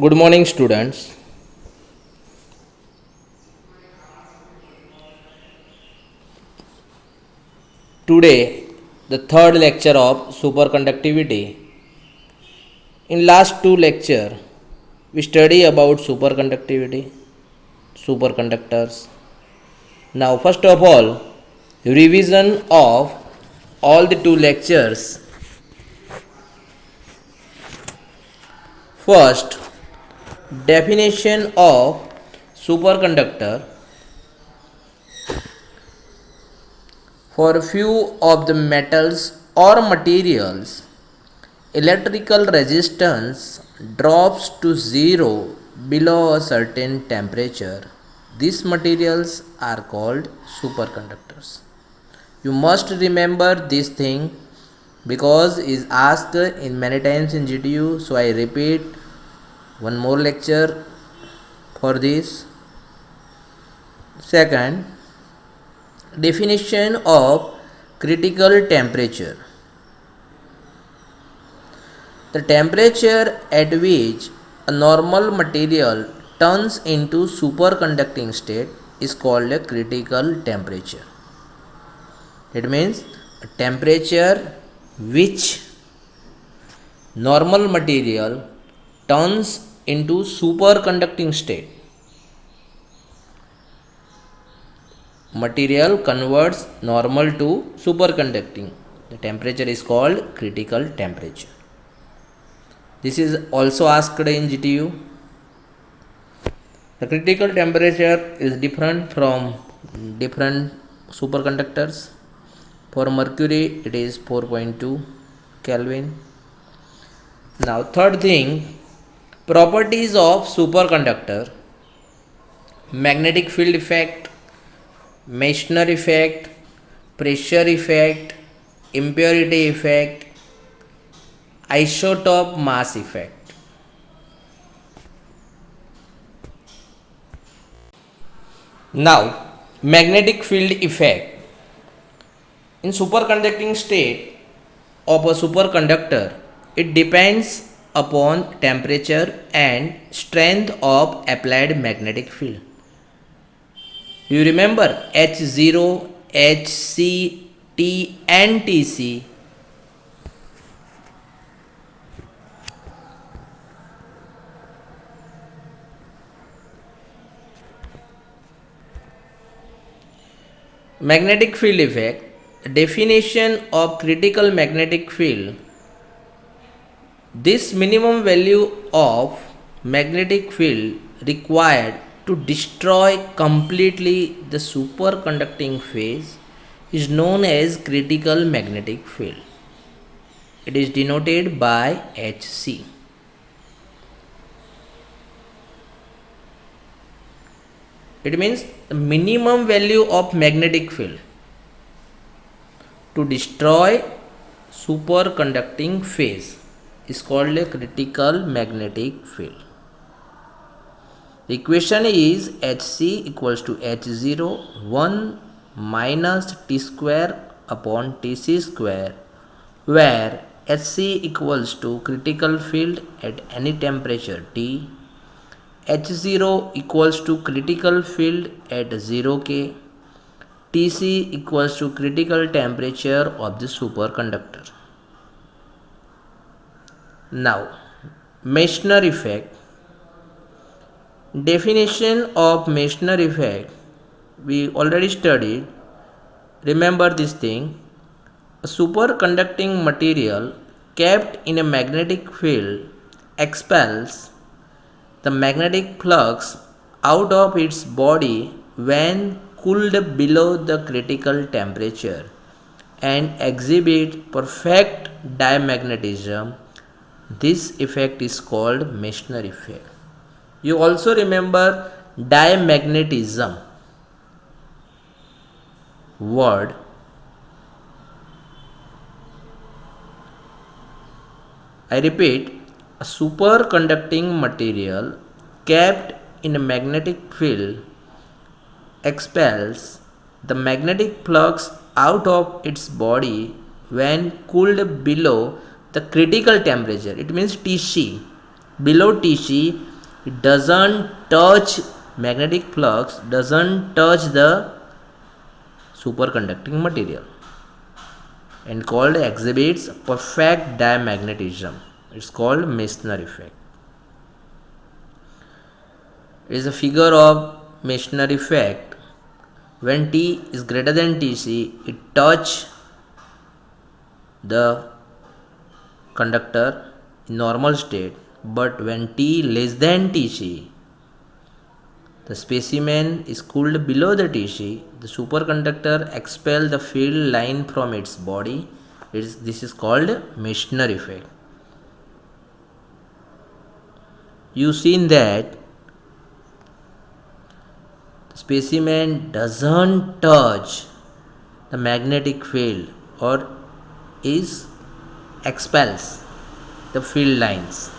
Good morning, students. Today, the third lecture of superconductivity. In last two lecture, we study about superconductivity, superconductors. Now, first of all, revision of all the two lectures. First, definition of superconductor. For few of the metals or materials, electrical resistance drops to zero below a certain temperature. These materials are called superconductors. You must remember this thing because it is asked in many times in GTU. So I repeat one more lecture for this. Second, definition of critical temperature. The temperature at which a normal material turns into superconducting state is called a critical temperature. It means a temperature which normal material turns into superconducting state. Material converts normal to superconducting. The temperature is called critical temperature. This is also asked in GTU. The critical temperature is different from different superconductors. For mercury, it is 4.2 Kelvin. Now, third thing, properties of superconductor: magnetic field effect, Meissner effect, pressure effect, impurity effect, isotope mass effect. Now, magnetic field effect. In superconducting state of a superconductor, it depends upon temperature and strength of applied magnetic field. Do you remember H0, Hc, T and Tc? Magnetic field effect. Definition of critical magnetic field. This minimum value of magnetic field required to destroy completely the superconducting phase is known as critical magnetic field. It is denoted by Hc. It means the minimum value of magnetic field to destroy superconducting phase is called a critical magnetic field. The equation is Hc equals to H0 1 minus T square upon Tc square, where Hc equals to critical field at any temperature T, H0 equals to critical field at 0K, Tc equals to critical temperature of the superconductor. Now, Meissner effect. Definition of Meissner effect we already studied. Remember this thing. A superconducting material kept in a magnetic field expels the magnetic flux out of its body when cooled below the critical temperature and exhibit perfect diamagnetism. This effect is called Meissner effect. You also remember diamagnetism word. I repeat, a superconducting material kept in a magnetic field expels the magnetic flux out of its body when cooled below the critical temperature. It means Tc. Below Tc, it doesn't touch, magnetic flux doesn't touch the superconducting material and called exhibits perfect diamagnetism. It's called Meissner effect. It is a figure of Meissner effect. When T is greater than Tc, it touch the conductor in normal state, but when T less than Tc, the specimen is cooled below the Tc, the superconductor expels the field line from its body. This is called Meissner effect. You seen that the specimen doesn't touch the magnetic field or is expels the field lines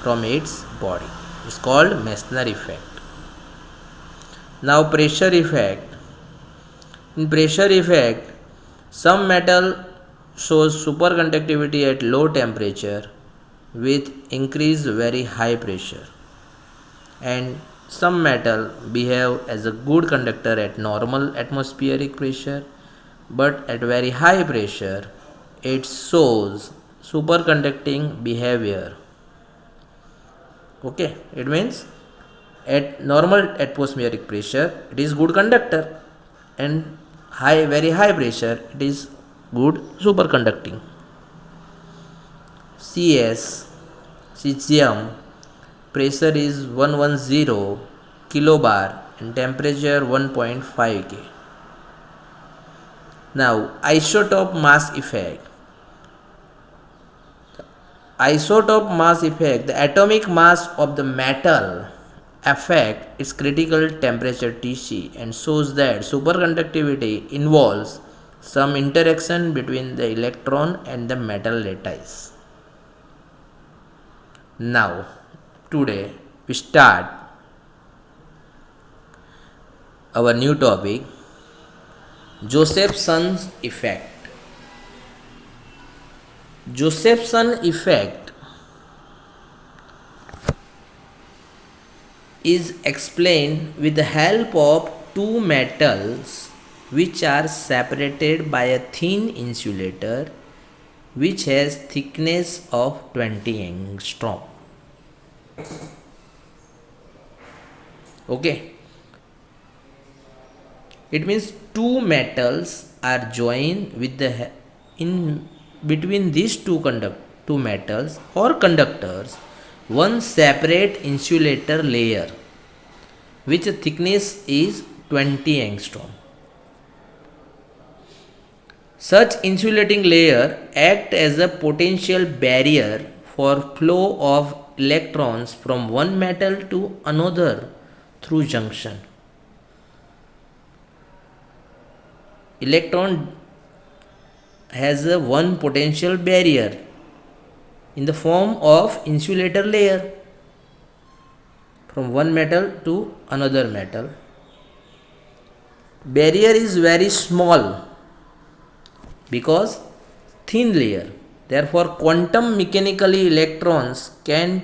from its body. It's called Meissner effect. Now pressure effect. In pressure effect, some metal shows superconductivity at low temperature with increased very high pressure, and some metal behave as a good conductor at normal atmospheric pressure, but at very high pressure it shows superconducting behavior. Okay, it means at normal atmospheric pressure it is good conductor, and very high pressure it is good superconducting. Cs, cesium, pressure is 110 kilobar and temperature 1.5 K. Now isotope mass effect. Isotope mass effect, the atomic mass of the metal affect its critical temperature Tc and shows that superconductivity involves some interaction between the electron and the metal lattice. Now today we start our new topic, Josephson's effect. Josephson effect is explained with the help of two metals which are separated by a thin insulator which has thickness of 20 angstrom. Okay, it means two metals are joined with the in between these two metals or conductors one separate insulator layer which thickness is 20 angstrom. Such insulating layer act as a potential barrier for flow of electrons from one metal to another through junction. Electron has a one potential barrier in the form of insulator layer from one metal to another metal. Barrier is very small because thin layer, therefore quantum mechanically electrons can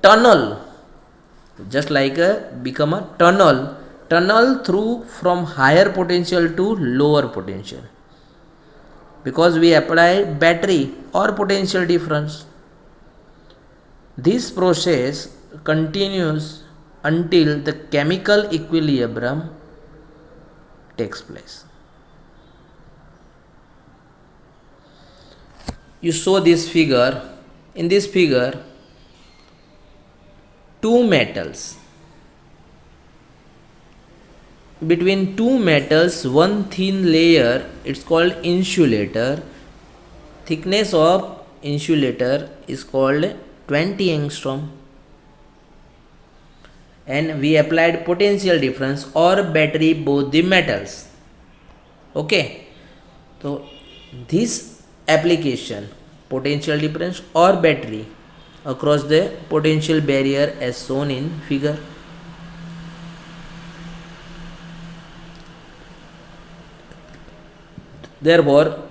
tunnel, just like become a tunnel through from higher potential to lower potential, because we apply battery or potential difference. This process continues until the chemical equilibrium takes place. You saw this figure. In this figure, two metals. Between two metals, one thin layer, it's called insulator. Thickness of insulator is called 20 angstrom. And we applied potential difference or battery both the metals. Okay. So this application, potential difference or battery across the potential barrier as shown in figure. Therefore,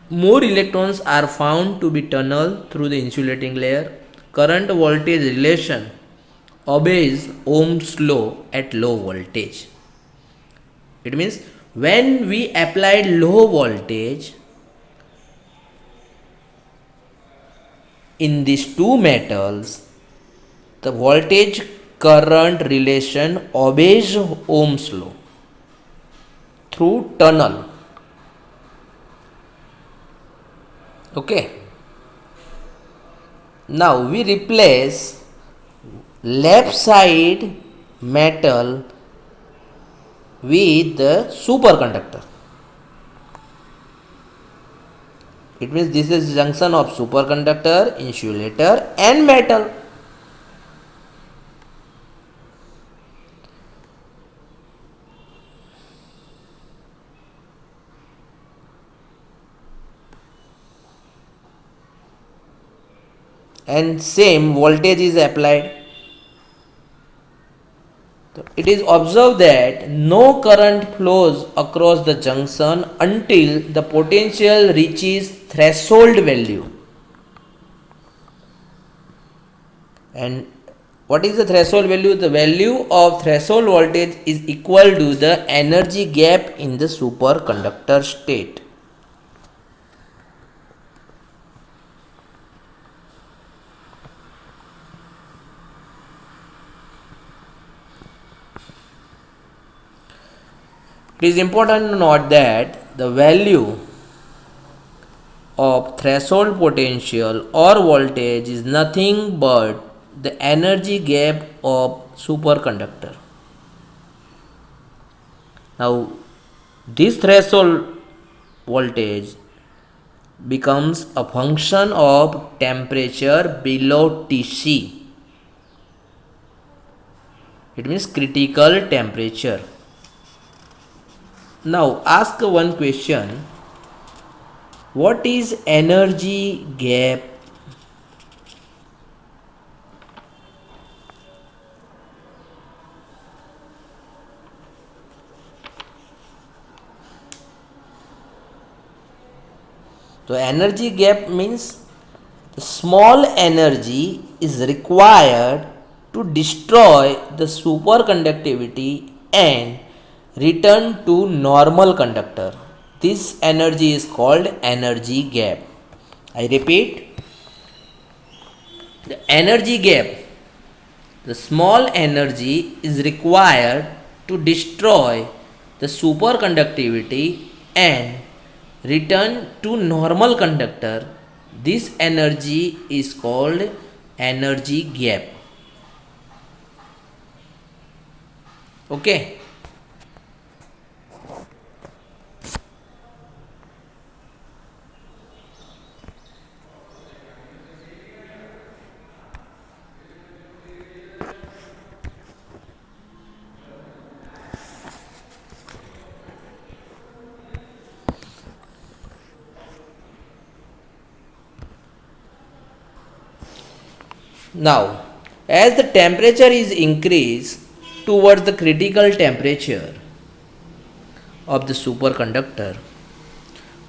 more electrons are found to be tunneled through the insulating layer. Current voltage relation obeys Ohm's law at low voltage. It means when we applied low voltage in these two metals, the voltage current relation obeys Ohm's law through tunnel. Okay. Now we replace left side metal with the superconductor. It means this is junction of superconductor, insulator and metal. And same voltage is applied. It is observed that no current flows across the junction until the potential reaches threshold value. And what is the threshold value? The value of threshold voltage is equal to the energy gap in the superconductor state. It is important to note that the value of threshold potential or voltage is nothing but the energy gap of superconductor. Now, this threshold voltage becomes a function of temperature below Tc. It means critical temperature. Now ask one question. What is energy gap? So energy gap means small energy is required to destroy the superconductivity and return to normal conductor. This energy is called energy gap. I repeat, the energy gap, the small energy is required to destroy the superconductivity and return to normal conductor. This energy is called energy gap. Okay. Now, as the temperature is increased towards the critical temperature of the superconductor,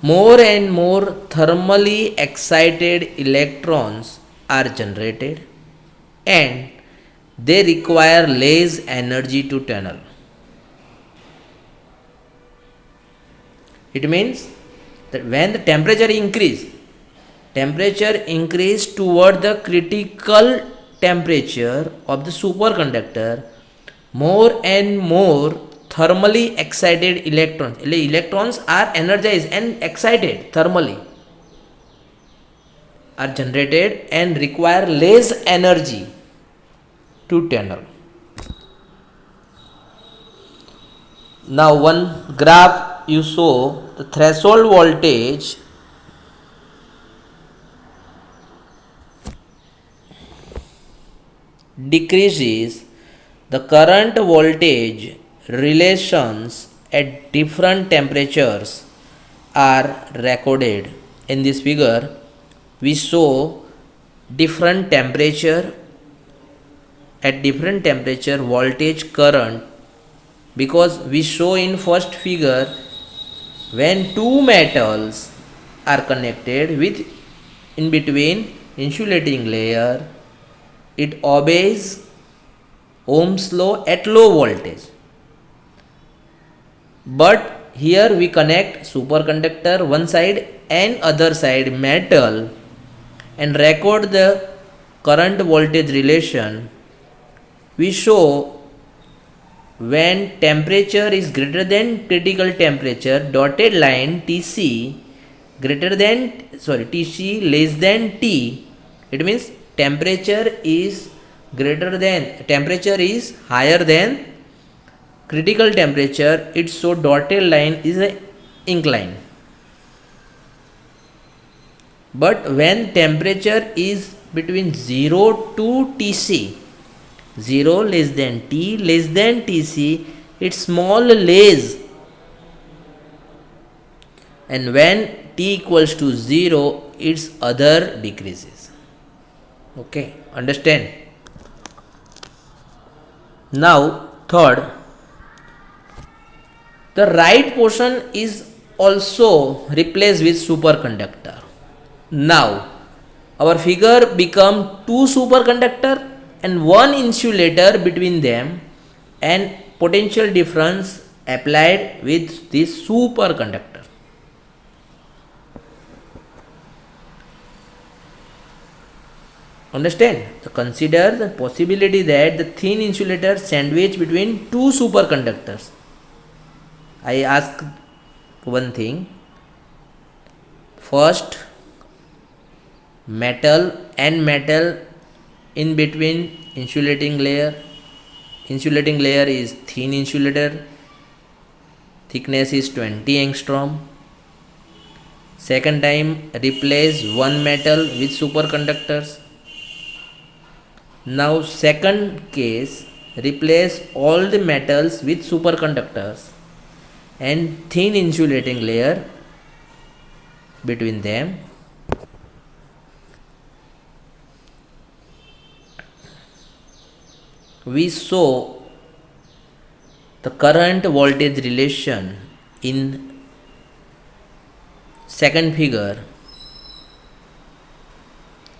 more and more thermally excited electrons are generated and they require less energy to tunnel. It means that when the temperature increase toward the critical temperature of the superconductor, more and more thermally excited electrons are energized and excited thermally, are generated and require less energy to tunnel. Now one graph you saw the threshold voltage decreases, the current voltage relations at different temperatures are recorded. In this figure, we show different temperature, at different temperature voltage current, because we show in first figure when two metals are connected with in between insulating layer, it obeys Ohm's law at low voltage. But here we connect superconductor one side and other side metal and record the current voltage relation. We show when temperature is greater than critical temperature, dotted line Tc Tc less than T, it means temperature is higher than critical temperature, it so dotted line is a incline. But when temperature is between 0 to Tc, 0 less than T less than Tc, it's small less, and when T equals to 0, its other decreases. Okay, understand? Now third, the right portion is also replaced with superconductor. Now our figure become two superconductor and one insulator between them, and potential difference applied with this superconductor. Understand? So consider the possibility that the thin insulator sandwiched between two superconductors. I ask one thing. First, metal and metal in between insulating layer. Insulating layer is thin insulator. Thickness is 20 angstrom. Second time, replace one metal with superconductors. Now second case, replace all the metals with superconductors and thin insulating layer between them. We saw the current voltage relation in second figure.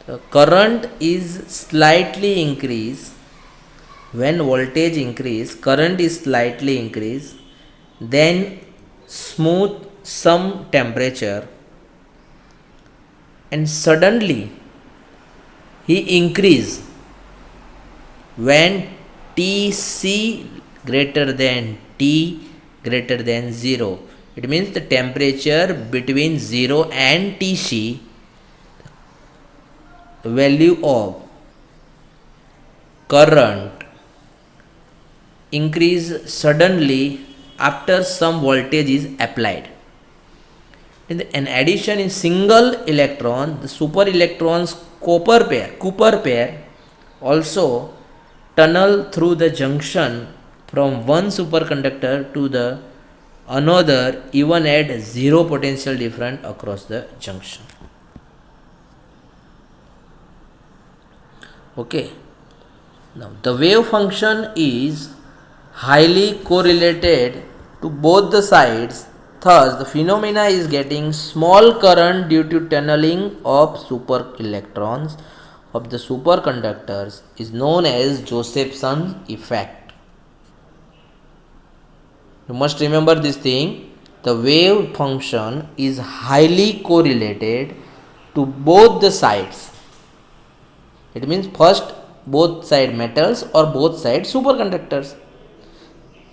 The current is slightly increased. When voltage increase, current is slightly increased, then smooth some temperature, and suddenly he increase when Tc greater than T greater than 0. It means the temperature between 0 and Tc, value of current increase suddenly after some voltage is applied. In addition, in single electron, the super electrons Cooper pair also tunnel through the junction from one superconductor to the another even at zero potential difference across the junction. Okay. Now the wave function is highly correlated to both the sides. Thus, the phenomena is getting small current due to tunneling of super electrons of the superconductors is known as Josephson effect. You must remember this thing. The wave function is highly correlated to both the sides. It means first both side metals or both side superconductors.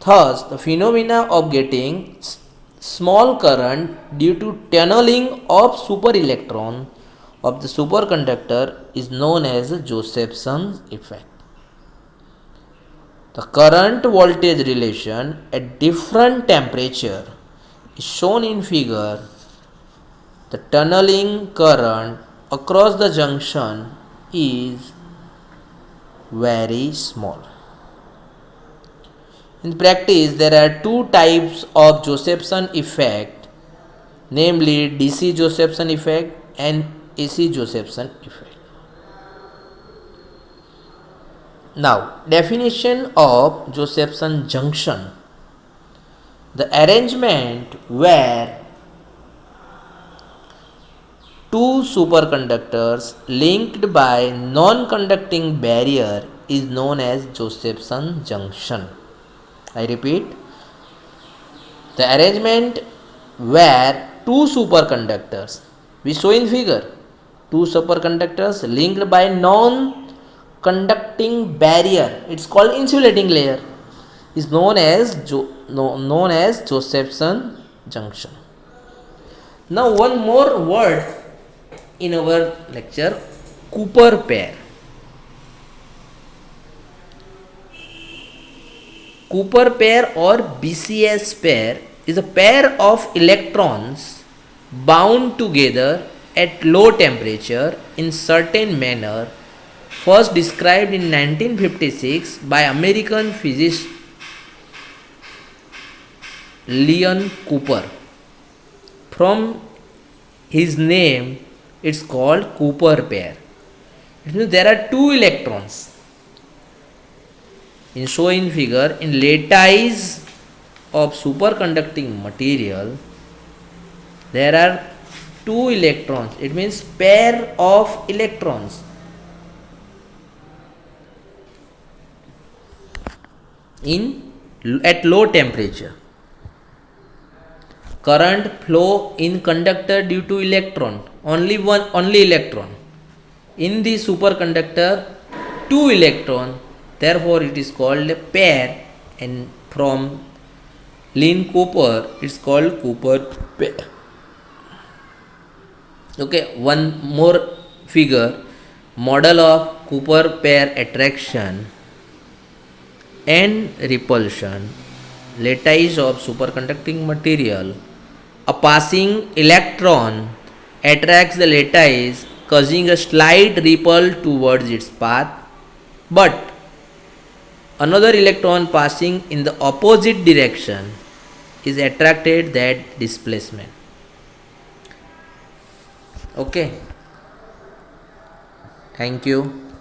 Thus, the phenomena of getting small current due to tunneling of super electron of the superconductor is known as Josephson effect. The current voltage relation at different temperature is shown in figure. The tunneling current across the junction is very small. In practice, there are two types of Josephson effect, namely DC Josephson effect and AC Josephson effect. Now, definition of Josephson junction. The arrangement where two superconductors linked by non-conducting barrier is known as Josephson junction. I repeat, the arrangement where two superconductors, we show in figure, two superconductors linked by non-conducting barrier, it's called insulating layer, is known as Josephson junction. Now one more word in our lecture, Cooper pair. Cooper pair or BCS pair is a pair of electrons bound together at low temperature in certain manner, first described in 1956 by American physicist Leon Cooper. From his name, it's called Cooper pair. It means there are two electrons. In shown figure, in lattice of superconducting material, there are two electrons. It means pair of electrons. At low temperature. Current flow in conductor due to electron. Only electron. In the superconductor, two electron. Therefore, it is called a pair, and from Leon Cooper, it's called Cooper pair. Okay, one more figure, model of Cooper pair attraction and repulsion, lattice of superconducting material. A passing electron attracts the lattice, causing a slight repel towards its path, but another electron passing in the opposite direction is attracted that displacement. Okay. Thank you.